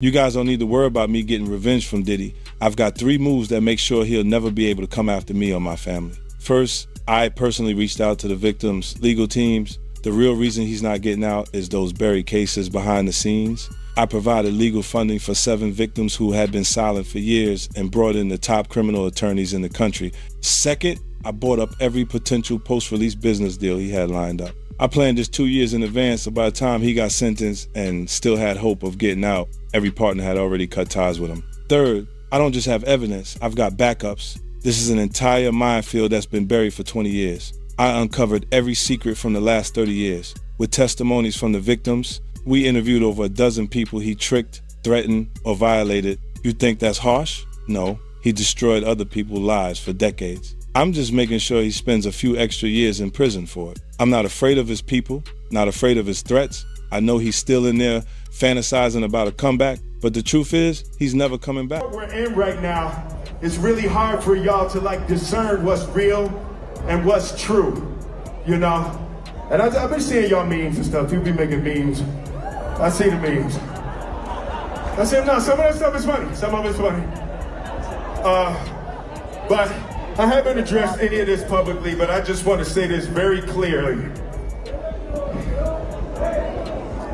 You guys don't need to worry about me getting revenge from Diddy. I've got 3 moves that make sure he'll never be able to come after me or my family. First, I personally reached out to the victims' legal teams. The real reason he's not getting out is those buried cases behind the scenes. I provided legal funding for 7 victims who had been silent for years and brought in the top criminal attorneys in the country. Second, I bought up every potential post-release business deal he had lined up. I planned this 2 years in advance, so by the time he got sentenced and still had hope of getting out, every partner had already cut ties with him. Third, I don't just have evidence, I've got backups. This is an entire minefield that's been buried for 20 years. I uncovered every secret from the last 30 years. With testimonies from the victims, we interviewed over a dozen people he tricked, threatened, or violated. You think that's harsh? No, he destroyed other people's lives for decades. I'm just making sure he spends a few extra years in prison for it. I'm not afraid of his people, not afraid of his threats. I know he's still in there fantasizing about a comeback, but the truth is, he's never coming back. What we're in right now, it's really hard for y'all to discern what's real and what's true, you know? And I've been seeing y'all memes and stuff. People be making memes. I see the memes. I said, no, some of that stuff is funny. Some of it's funny. But I haven't addressed any of this publicly, but I just want to say this very clearly.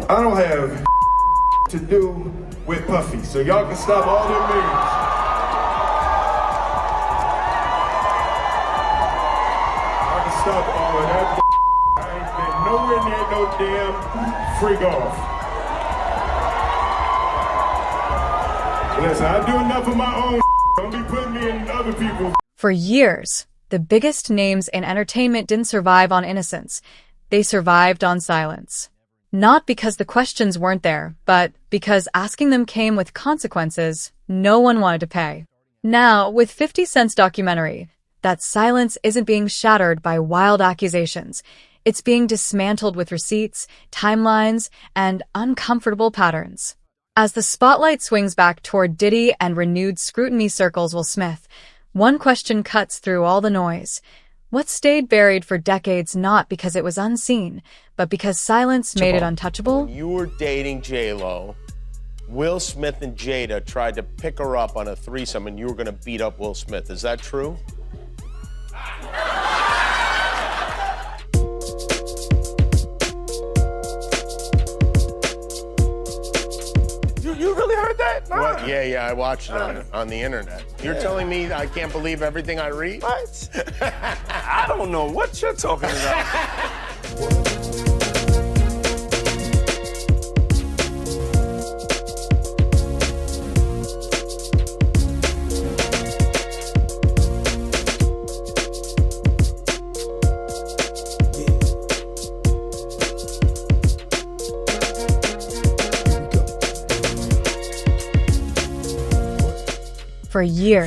I don't have to do with Puffy, so y'all can stop all them memes. I can stop all of that. I ain't been nowhere near no damn freak off. Listen, I do enough of my own. Don't be putting me in other people's. For years, the biggest names in entertainment didn't survive on innocence. They survived on silence. Not because the questions weren't there, but because asking them came with consequences no one wanted to pay. Now, with 50 Cent's documentary, that silence isn't being shattered by wild accusations. It's being dismantled with receipts, timelines, and uncomfortable patterns. As the spotlight swings back toward Diddy and renewed scrutiny circles Will Smith, one question cuts through all the noise. What stayed buried for decades not because it was unseen, but because silence made it untouchable? When you were dating J-Lo, Will Smith and Jada tried to pick her up on a threesome and you were going to beat up Will Smith. Is that true? You really heard that? Nah. What? Yeah, I watched it on the internet. You're telling me I can't believe everything I read? What? I don't know what you're talking about. For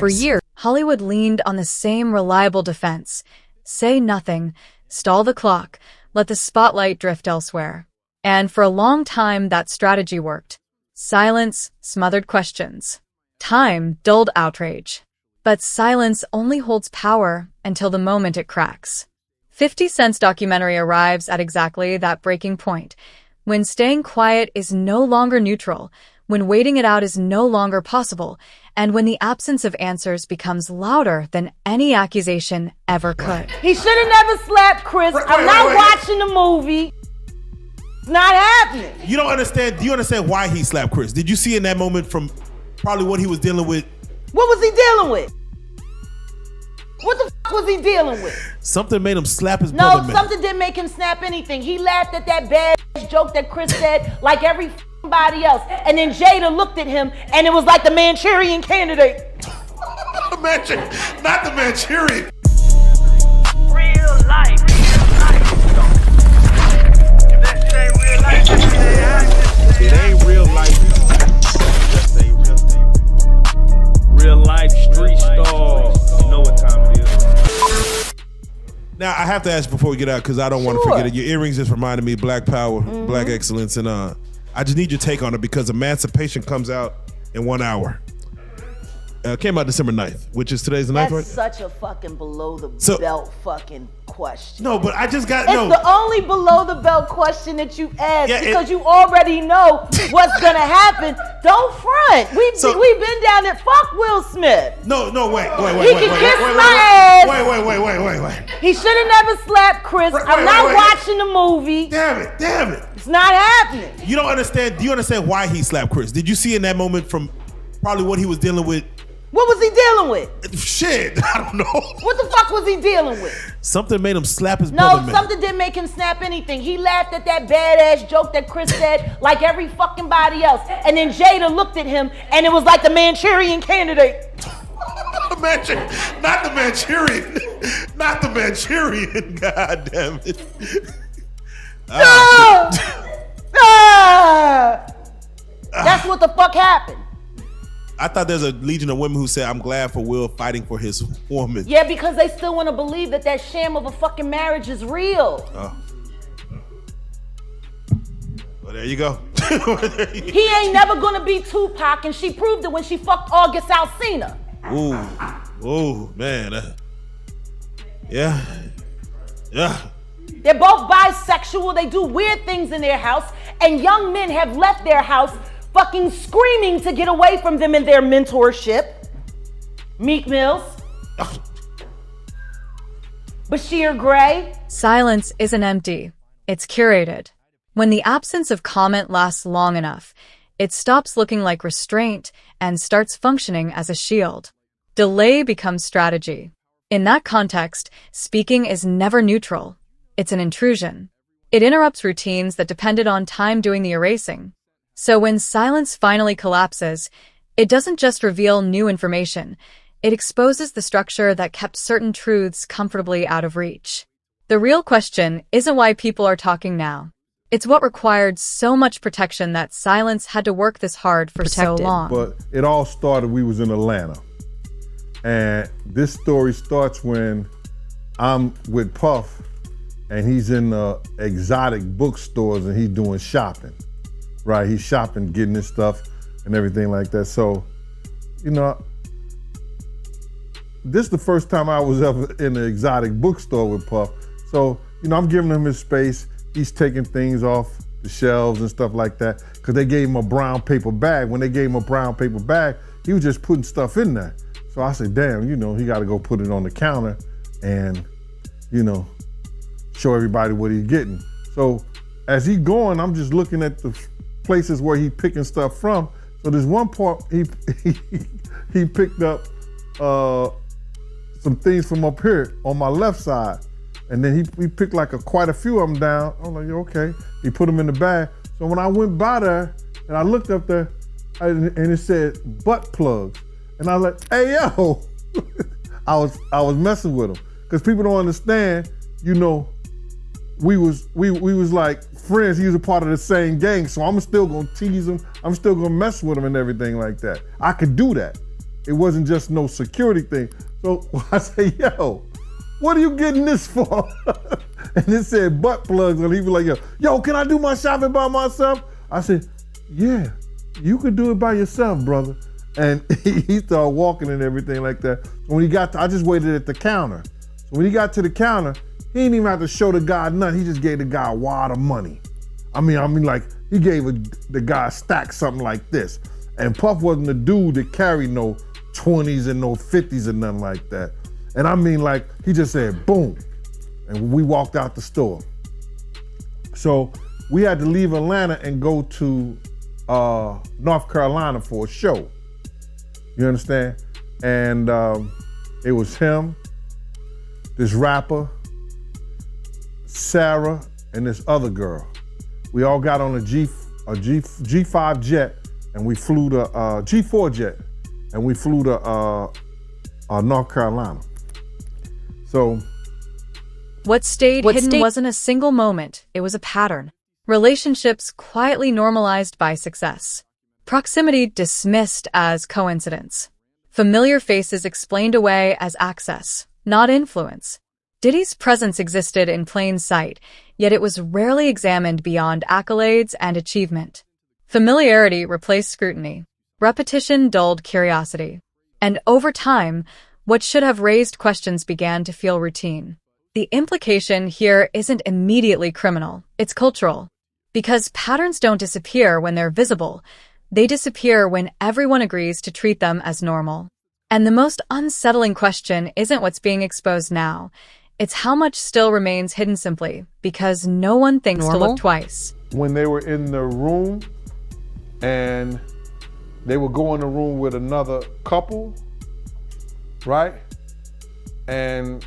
years, Hollywood leaned on the same reliable defense. Say nothing, stall the clock, let the spotlight drift elsewhere. And for a long time, that strategy worked. Silence smothered questions. Time dulled outrage. But silence only holds power until the moment it cracks. 50 Cent's documentary arrives at exactly that breaking point, when staying quiet is no longer neutral, when waiting it out is no longer possible, and when the absence of answers becomes louder than any accusation ever could. He should have never slapped Chris. I'm not watching the movie. It's not happening. You don't understand. Do you understand why he slapped Chris? Did you see in that moment from probably what he was dealing with? What was he dealing with? What the f was he dealing with? Something made him slap his brother. No, something didn't make him snap anything. He laughed at that bad joke that Chris said like everybody else. And then Jada looked at him and it was like the Manchurian Candidate. Not the Manchurian. Real life. It ain't real life. Just say real life street star. You know what time it is. Now, I have to ask before we get out, because I don't want to forget it. Your earrings just reminded me of Black Power, Black Excellence, and I just need your take on it, because Emancipation comes out in 1 hour. Came out December 9th, which is today's the 9th, right? That's such a fucking below the belt fucking question. No, but I just got It's no. the only below the belt question that you asked because you it- already know what's gonna happen. Don't front. We've been down there. Fuck Will Smith. No, wait. He can kiss my ass. Wait. He should have never slapped Chris. I'm not watching the movie. Damn it. It's not happening. You don't understand. Do you understand why he slapped Chris? Did you see in that moment from probably what he was dealing with? What was he dealing with? Shit, I don't know. What the fuck was he dealing with? Something made him slap his brother, No, man. something didn't make him snap anything. He laughed at that badass joke that Chris said like every fucking body else. And then Jada looked at him and it was like the Manchurian Candidate. Not the Manchurian. God damn it. That's what the fuck happened. I thought there's a legion of women who said, I'm glad for Will fighting for his woman. Yeah, because they still want to believe that that sham of a fucking marriage is real. Oh. Well, there you go. He ain't never gonna be Tupac, and she proved it when she fucked August Alsina. Ooh, man. Yeah. They're both bisexual. They do weird things in their house, and young men have left their house fucking screaming to get away from them in their mentorship. Meek Mills. Bashir Gray. Silence isn't empty. It's curated. When the absence of comment lasts long enough, it stops looking like restraint and starts functioning as a shield. Delay becomes strategy. In that context, speaking is never neutral. It's an intrusion. It interrupts routines that depended on time doing the erasing. So when silence finally collapses, it doesn't just reveal new information. It exposes the structure that kept certain truths comfortably out of reach. The real question isn't why people are talking now. It's what required so much protection that silence had to work this hard for so long. But it all started, we was in Atlanta. And this story starts when I'm with Puff and he's in the exotic bookstores and he's doing shopping. Right, he's shopping, getting his stuff and everything like that. So, you know, this is the first time I was ever in an exotic bookstore with Puff. So, you know, I'm giving him his space. He's taking things off the shelves and stuff like that because they gave him a brown paper bag. When they gave him a brown paper bag, he was just putting stuff in there. So I said, damn, you know, he got to go put it on the counter and, you know, show everybody what he's getting. So as he's going, I'm just looking at the places where he picking stuff from. So there's one part he picked up some things from up here on my left side, and then he picked like quite a few of them down. I'm like, okay. He put them in the bag. So when I went by there and I looked up there, and it said butt plugs, and I was like, hey yo, I was messing with him because people don't understand. You know, we was like friends. He was a part of the same gang, so I'm still gonna tease him. I'm still gonna mess with him and everything like that. I could do that. It wasn't just no security thing. So I say, yo, what are you getting this for? And it said butt plugs, and he was like, yo, can I do my shopping by myself? I said, yeah, you could do it by yourself, brother. And he started walking and everything like that. So when he got I just waited at the counter. So when he got to the counter, he didn't even have to show the guy nothing. He just gave the guy a wad of money. I mean, like he gave the guy a stack something like this. And Puff wasn't the dude that carried no 20s and no 50s and nothing like that. And I mean, like he just said, boom. And we walked out the store. So we had to leave Atlanta and go to North Carolina for a show. You understand? And it was him, this rapper, Sarah, and this other girl. We all got on a G5 jet, and we flew to G4 jet, and we flew to North Carolina. So, What stayed hidden wasn't a single moment, it was a pattern. Relationships quietly normalized by success. Proximity dismissed as coincidence. Familiar faces explained away as access, not influence. Diddy's presence existed in plain sight, yet it was rarely examined beyond accolades and achievement. Familiarity replaced scrutiny. Repetition dulled curiosity. And over time, what should have raised questions began to feel routine. The implication here isn't immediately criminal, it's cultural. Because patterns don't disappear when they're visible, they disappear when everyone agrees to treat them as normal. And the most unsettling question isn't what's being exposed now, it's how much still remains hidden simply because no one thinks to look twice. When they were in the room and they would go in the room with another couple, right? And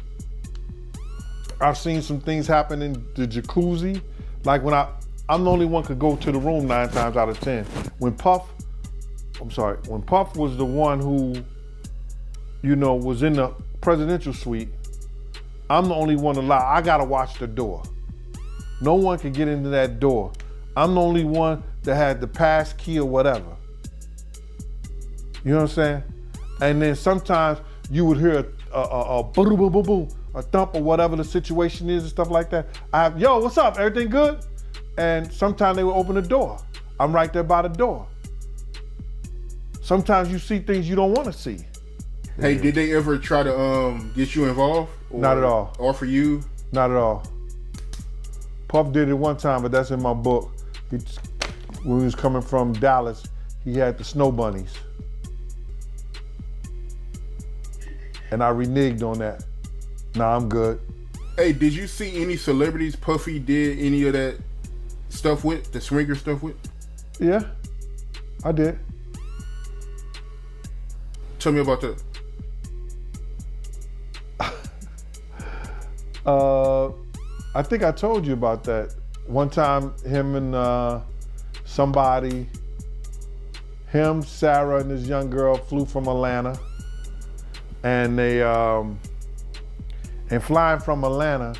I've seen some things happen in the jacuzzi. Like when I'm the only one could go to the room 9 times out of 10. When Puff was the one who, was in the presidential suite, I'm the only one allowed. I gotta watch the door. No one can get into that door. I'm the only one that had the pass key or whatever. You know what I'm saying? And then sometimes you would hear a boom, boom, boom, boom, a thump or whatever the situation is and stuff like that. Yo, what's up? Everything good? And sometimes they would open the door. I'm right there by the door. Sometimes you see things you don't want to see. Hey, did they ever try to get you involved? Or Not at all. Offer you? Not at all. Puff did it one time, but that's in my book. When he was coming from Dallas, he had the snow bunnies. And I reneged on that. Nah, I'm good. Hey, did you see any celebrities Puffy did any of that stuff with, the swinger stuff with? Yeah, I did. Tell me about that. I think I told you about that. One time, him and Sarah and this young girl flew from Atlanta. And they, and flying from Atlanta,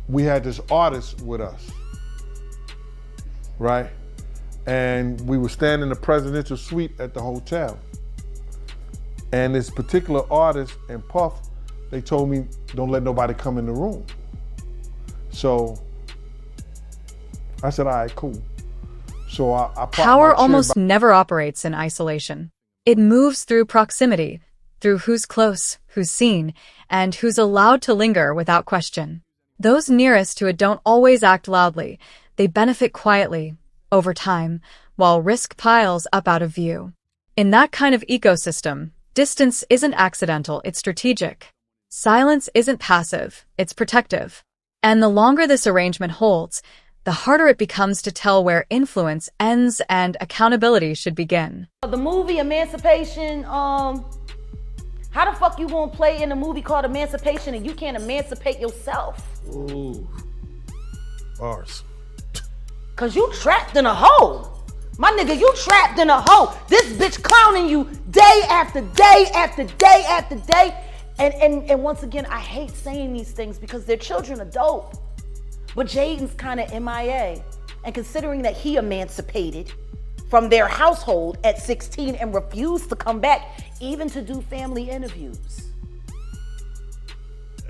we had this artist with us, right? And we were staying in the presidential suite at the hotel. And this particular artist and Puff, they told me, don't let nobody come in the room. So I said, all right, cool. So I popped my Power chair almost never operates in isolation. It moves through proximity, through who's close, who's seen, and who's allowed to linger without question. Those nearest to it don't always act loudly. They benefit quietly, over time, while risk piles up out of view. In that kind of ecosystem, distance isn't accidental, it's strategic. Silence isn't passive, it's protective. And the longer this arrangement holds, the harder it becomes to tell where influence ends and accountability should begin. The movie Emancipation, how the fuck you gonna play in a movie called Emancipation and you can't emancipate yourself? Ooh. Bars. Cause you trapped in a hole. My nigga, you trapped in a hole. This bitch clowning you day after day after day after day. And once again, I hate saying these things because their children are dope. But Jaden's kind of MIA. And considering that he emancipated from their household at 16 and refused to come back, even to do family interviews.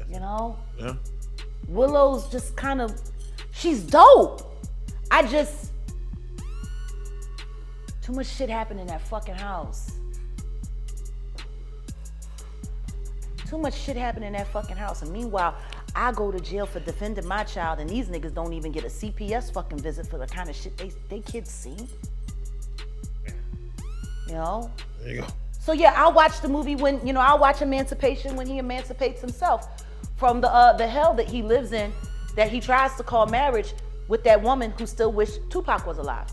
You know? Yeah. Willow's just kind of, she's dope. Too much shit happened in that fucking house. Too much shit happened in that fucking house. And meanwhile, I go to jail for defending my child and these niggas don't even get a CPS fucking visit for the kind of shit they kids see. You know? There you go. So yeah, I'll watch the movie when, I'll watch Emancipation when he emancipates himself from the hell that he lives in, that he tries to call marriage with that woman who still wished Tupac was alive.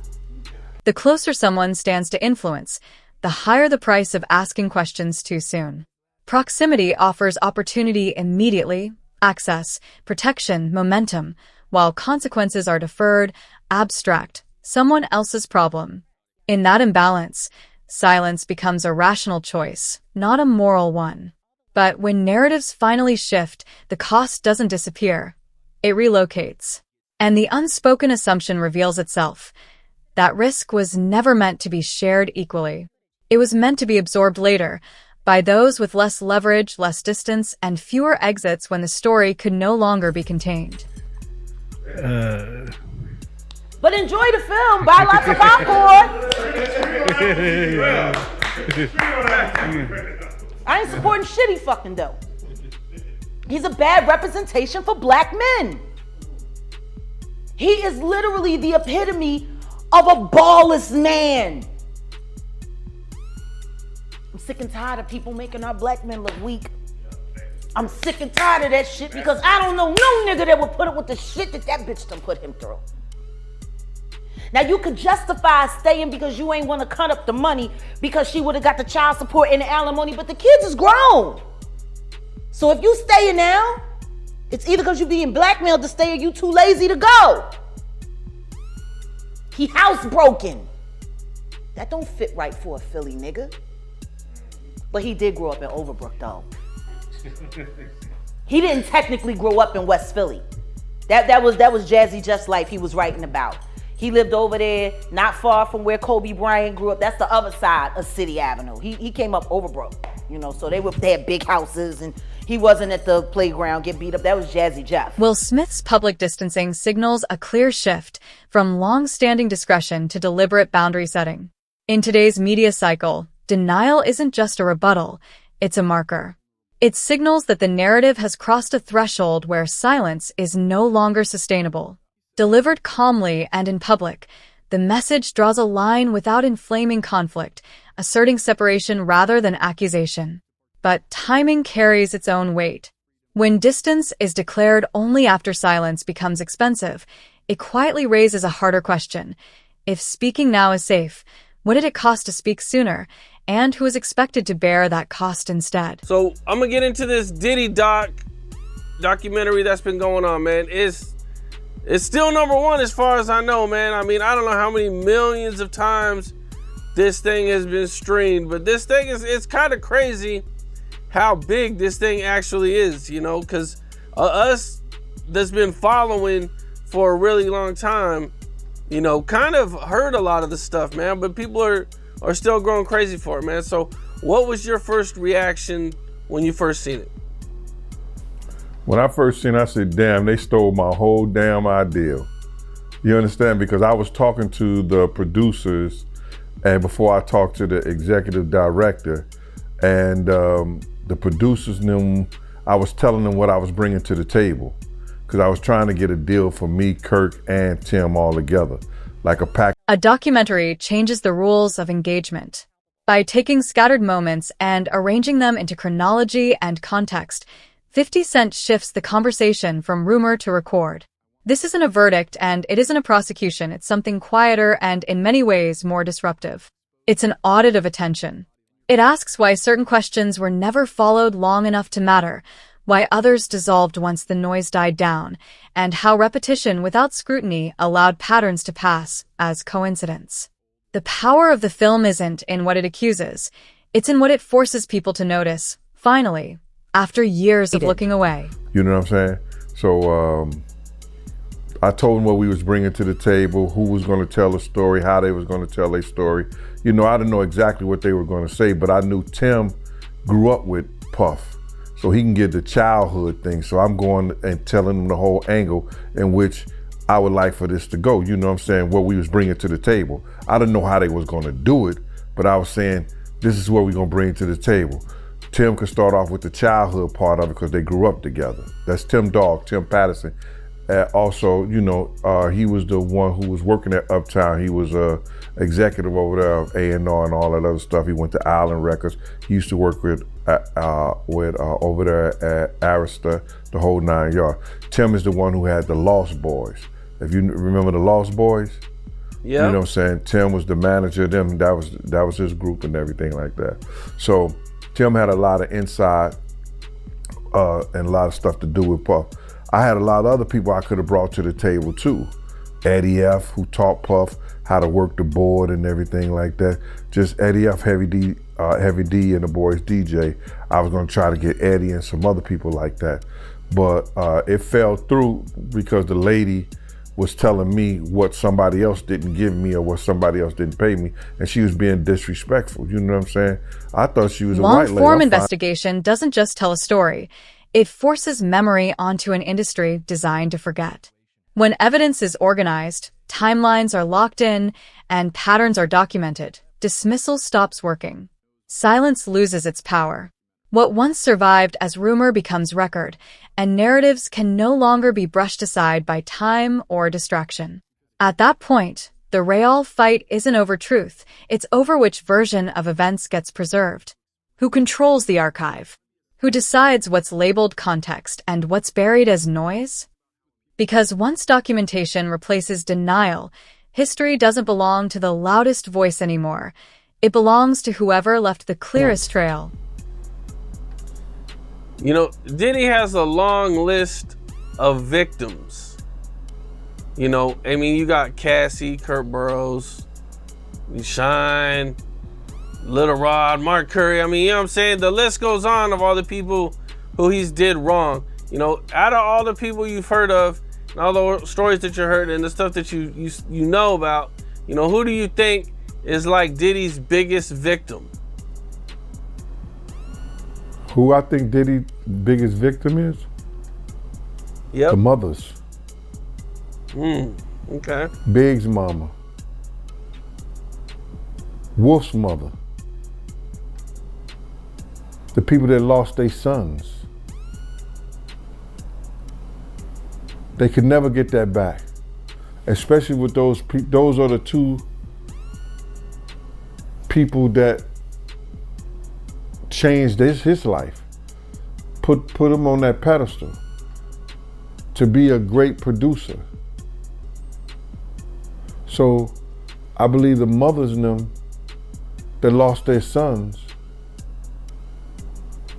The closer someone stands to influence, the higher the price of asking questions too soon. Proximity offers opportunity immediately, access, protection, momentum, while consequences are deferred, abstract, someone else's problem. In that imbalance, silence becomes a rational choice, not a moral one. But when narratives finally shift, the cost doesn't disappear. It relocates. And the unspoken assumption reveals itself. That risk was never meant to be shared equally. It was meant to be absorbed later, by those with less leverage, less distance, and fewer exits when the story could no longer be contained. But enjoy the film, buy lots of popcorn. I ain't supporting shit he fucking do. He's a bad representation for black men. He is literally the epitome of a ballless man. I'm sick and tired of people making our black men look weak. I'm sick and tired of that shit because I don't know no nigga that would put up with the shit that bitch done put him through. Now you could justify staying because you ain't want to cut up the money because she would have got the child support and the alimony, but the kids is grown. So if you staying now, it's either because you being blackmailed to stay or you too lazy to go. He housebroken. That don't fit right for a Philly nigga. But he did grow up in Overbrook though. He didn't technically grow up in West Philly. That was Jazzy Just Life he was writing about. He lived over there, not far from where Kobe Bryant grew up. That's the other side of City Avenue. He came up Overbrook, so they had big houses and he wasn't at the playground get beat up. That was Jazzy Jeff. Will Smith's public distancing signals a clear shift from long-standing discretion to deliberate boundary setting. In today's media cycle, denial isn't just a rebuttal, it's a marker. It signals that the narrative has crossed a threshold where silence is no longer sustainable. Delivered calmly and in public, the message draws a line without inflaming conflict, asserting separation rather than accusation. But timing carries its own weight. When distance is declared only after silence becomes expensive, it quietly raises a harder question. If speaking now is safe, what did it cost to speak sooner? And who is expected to bear that cost instead? So I'm gonna get into this Diddy documentary that's been going on, man. It's still number one as far as I know, man. I mean, I don't know how many millions of times this thing has been streamed, but this thing it's kind of crazy how big this thing actually is, because us that's been following for a really long time, kind of heard a lot of the stuff, man, but people are still going crazy for it, man. So what was your first reaction when you first seen it? When I first seen it, I said, damn, they stole my whole damn idea. You understand? Because I was talking to the producers and before I talked to the executive director, and the producers knew, I was telling them what I was bringing to the table. Because I was trying to get a deal for me, Kirk, and Tim all together, like a pack. A documentary changes the rules of engagement. By taking scattered moments and arranging them into chronology and context, 50 Cent shifts the conversation from rumor to record. This isn't a verdict and it isn't a prosecution. It's something quieter and in many ways more disruptive. It's an audit of attention. It asks why certain questions were never followed long enough to matter, why others dissolved once the noise died down, and how repetition without scrutiny allowed patterns to pass as coincidence. The power of the film isn't in what it accuses, it's in what it forces people to notice, finally, after years of looking away. You know what I'm saying? So I told them what we was bringing to the table, who was going to tell the story, how they was going to tell their story. I didn't know exactly what they were going to say, but I knew Tim grew up with Puff, so he can get the childhood thing. So I'm going and telling them the whole angle in which I would like for this to go. You know what I'm saying? What we was bringing to the table. I didn't know how they was going to do it, but I was saying, this is what we're going to bring to the table. Tim could start off with the childhood part of it because they grew up together. That's Tim Dog, Tim Patterson. Also, he was the one who was working at Uptown. He was executive over there of A&R and all that other stuff. He went to Island Records. He used to work with over there at Arista, the whole 9 yards. Tim is the one who had the Lost Boys. If you remember the Lost Boys, yeah, you know what I'm saying. Tim was the manager of them. That was his group and everything like that. So Tim had a lot of inside and a lot of stuff to do with Puff. I had a lot of other people I could have brought to the table too. Eddie F, who taught Puff how to work the board and everything like that. Just Eddie F, Heavy D, and the boys DJ. I was gonna try to get Eddie and some other people like that. But it fell through because the lady was telling me what somebody else didn't give me or what somebody else didn't pay me, and she was being disrespectful. You know what I'm saying? I thought she was a white lady. Long-form investigation doesn't just tell a story. It forces memory onto an industry designed to forget. When evidence is organized, timelines are locked in, and patterns are documented, dismissal stops working. Silence loses its power. What once survived as rumor becomes record, and narratives can no longer be brushed aside by time or distraction. At that point, the real fight isn't over truth, it's over which version of events gets preserved. Who controls the archive? Who decides what's labeled context and what's buried as noise? Because once documentation replaces denial, history doesn't belong to the loudest voice anymore. It belongs to whoever left the clearest trail. You know, Diddy has a long list of victims. You know, I mean, you got Cassie, Kurt Burrows, Shine, Little Rod, Mark Curry. I mean, you know what I'm saying? The list goes on of all the people who he's did wrong. You know, out of all the people you've heard of, and all the stories that you heard and the stuff that you know about, you know, who do you think is like Diddy's biggest victim? Who I think Diddy's biggest victim is? Yep. The mothers. Okay. Big's mama. Wolf's mother. The people that lost their sons. They could never get that back. Especially with those are the two people that changed his life. Put him on that pedestal to be a great producer. So I believe the mothers in them that lost their sons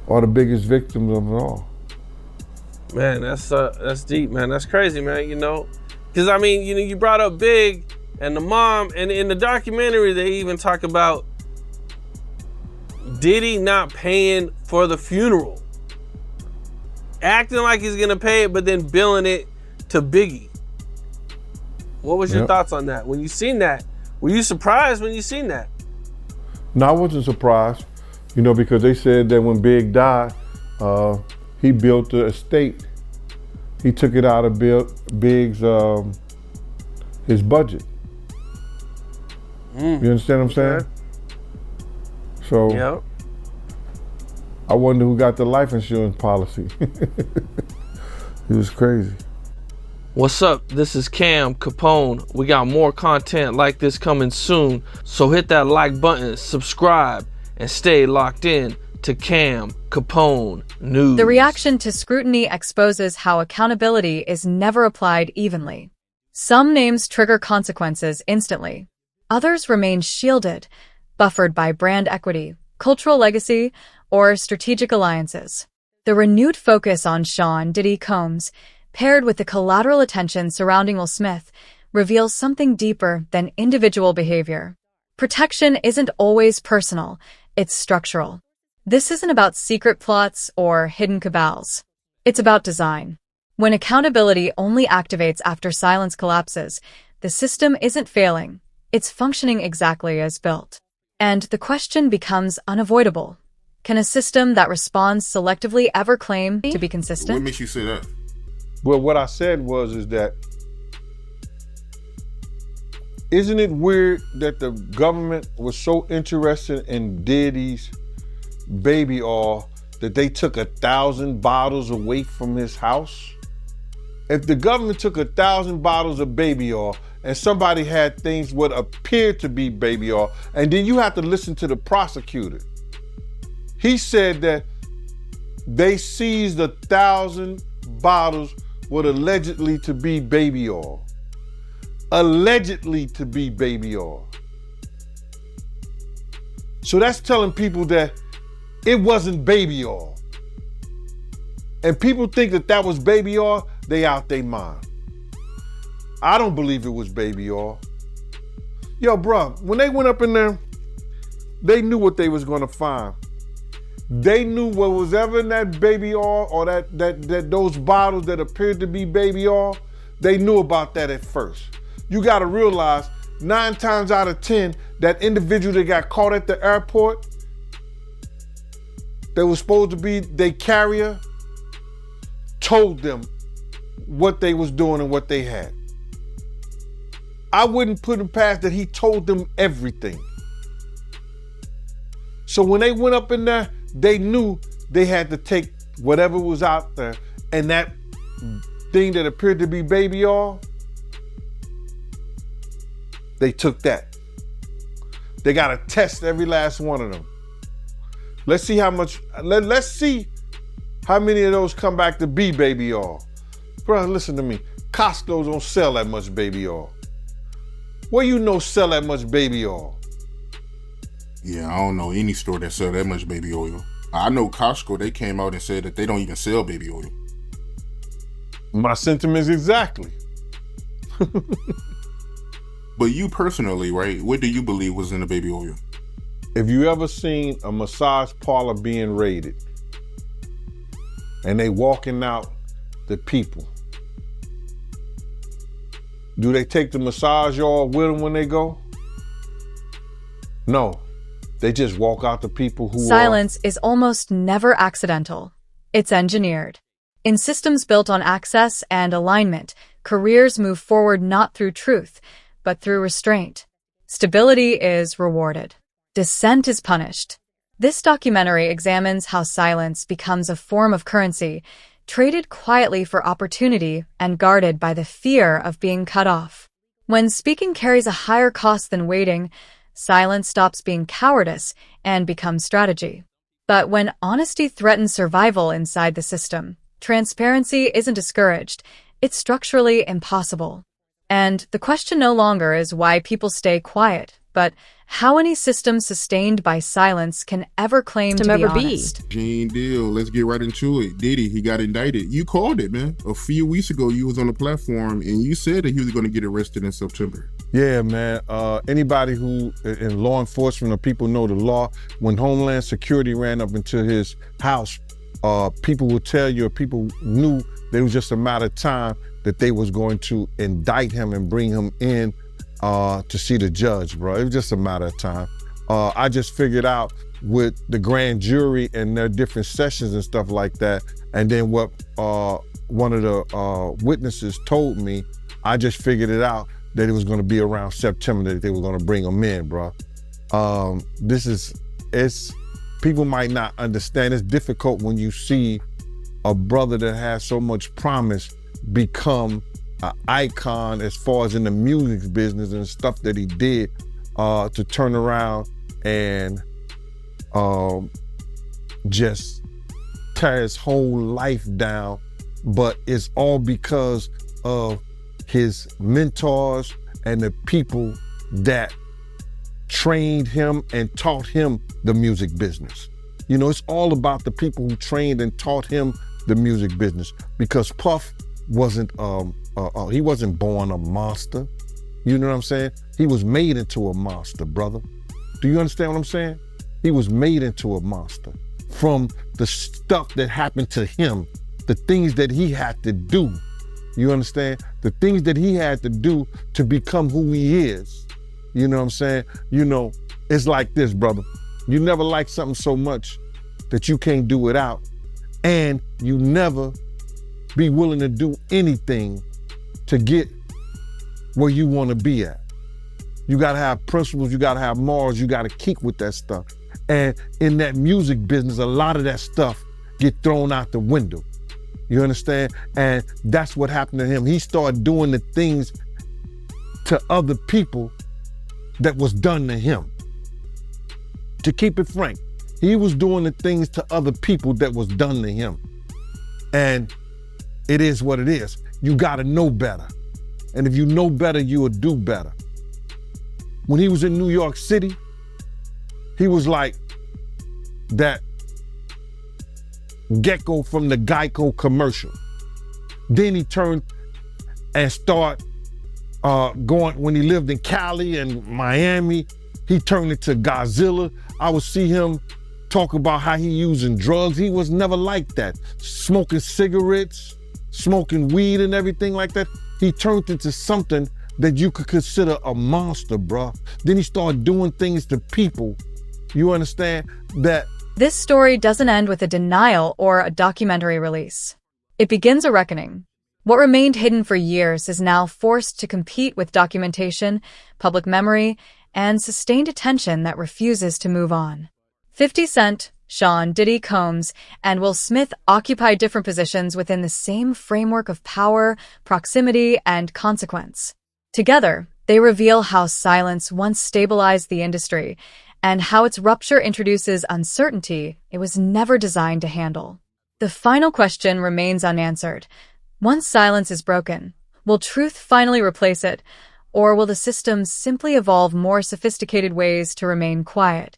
are the biggest victims of it all. Man, that's deep, man. That's crazy, man. You know, because I mean, you know, you brought up Big and the mom, and in the documentary they even talk about Diddy not paying for the funeral, acting like he's gonna pay it, but then billing it to Biggie. What was your thoughts on that? When you seen that, were you surprised when you seen that? No, I wasn't surprised, you know, because they said that when Big died, he built the estate. He took it out of Big's his budget. You understand what I'm saying? So I wonder who got the life insurance policy. It was crazy. What's up? This is Cam Capone. We got more content like this coming soon, so hit that like button, subscribe, and stay locked in to Cam Capone News. The reaction to scrutiny exposes how accountability is never applied evenly. Some names trigger consequences instantly. Others remain shielded, buffered by brand equity, cultural legacy, or strategic alliances. The renewed focus on Sean Diddy Combs, paired with the collateral attention surrounding Will Smith, reveals something deeper than individual behavior. Protection isn't always personal, it's structural. This isn't about secret plots or hidden cabals. It's about design. When accountability only activates after silence collapses, the system isn't failing, it's functioning exactly as built. And the question becomes unavoidable. Can a system that responds selectively ever claim to be consistent? What makes you say that? Well, what I said is that isn't it weird that the government was so interested in Diddy's baby oil that they took 1,000 bottles away from his house? If the government took 1,000 bottles of baby oil and somebody had things what appeared to be baby oil, and then you have to listen to the prosecutor. He said that they seized 1,000 bottles what allegedly to be baby oil. Allegedly to be baby oil. So that's telling people that it wasn't baby oil. And people think that that was baby oil, they out their mind. I don't believe it was baby oil. Yo, bro, when they went up in there, they knew what they was gonna find. They knew what was ever in that baby oil or that those bottles that appeared to be baby oil, they knew about that at first. You gotta realize 9 times out of 10, that individual that got caught at the airport, that was supposed to be their carrier, told them what they was doing and what they had. I wouldn't put him past that he told them everything. So when they went up in there, they knew they had to take whatever was out there, and that thing that appeared to be baby oil, they took that. They gotta test every last one of them. Let's see how much, let's see how many of those come back to be baby oil. Bro, listen to me. Costco don't sell that much baby oil. Where you know sell that much baby oil? Yeah, I don't know any store that sell that much baby oil. I know Costco, they came out and said that they don't even sell baby oil. My sentiments exactly. But you personally, right, what do you believe was in the baby oil? If you ever seen a massage parlor being raided and they walking out the people, do they take the massage oil with them when they go? No, they just walk out the people who Silence is almost never accidental. It's engineered. In systems built on access and alignment, careers move forward not through truth, but through restraint. Stability is rewarded. Dissent is punished. This documentary examines how silence becomes a form of currency, traded quietly for opportunity and guarded by the fear of being cut off. When speaking carries a higher cost than waiting, silence stops being cowardice and becomes strategy. But when honesty threatens survival inside the system, transparency isn't discouraged, it's structurally impossible. And the question no longer is why people stay quiet, but how any system sustained by silence can ever claim to be honest. Gene Deal, let's get right into it. Diddy, he got indicted. You called it, man. A few weeks ago, you was on the platform and you said that he was going to get arrested in September. Yeah, man. Anybody who in law enforcement or people know the law, when Homeland Security ran up into his house, people will tell you, or people knew that it was just a matter of time that they was going to indict him and bring him in to see the judge, bro. It was just a matter of time. I just figured out with the grand jury and their different sessions and stuff like that, and then what one of the witnesses told me, I just figured it out that it was gonna be around September that they were gonna bring him in, bro. People might not understand. It's difficult when you see a brother that has so much promise become an icon as far as in the music business and stuff that he did, to turn around and just tear his whole life down. But it's all because of his mentors and the people that trained him and taught him the music business. You know, it's all about the people who trained and taught him the music business, because Puff wasn't he wasn't born a monster. You know what I'm saying? He was made into a monster, brother. Do you understand what I'm saying? He was made into a monster from the stuff that happened to him, the things that he had to do. You understand? The things that he had to do to become who he is. You know what I'm saying? You know, it's like this, brother. You never like something so much that you can't do without, and you never be willing to do anything to get where you want to be at. You got to have principles, you got to have morals, you got to keep with that stuff. And in that music business, a lot of that stuff get thrown out the window. You understand? And that's what happened to him. He started doing the things to other people that was done to him. To keep it frank, he was doing the things to other people that was done to him. And it is what it is. You gotta know better. And if you know better, you will do better. When he was in New York City, he was like that gecko from the Geico commercial. Then he turned and started going, when he lived in Cali and Miami, he turned into Godzilla. I would see him talk about how he using drugs. He was never like that. Smoking cigarettes, smoking weed and everything like that. He turned into something that you could consider a monster, bruh. Then he started doing things to people. You understand that? This story doesn't end with a denial or a documentary release. It begins a reckoning. What remained hidden for years is now forced to compete with documentation, public memory, and sustained attention that refuses to move on. 50 Cent, Sean Diddy Combs and Will Smith occupy different positions within the same framework of power, proximity, and consequence. Together, they reveal how silence once stabilized the industry and how its rupture introduces uncertainty it was never designed to handle. The final question remains unanswered. Once silence is broken, will truth finally replace it, or will the system simply evolve more sophisticated ways to remain quiet?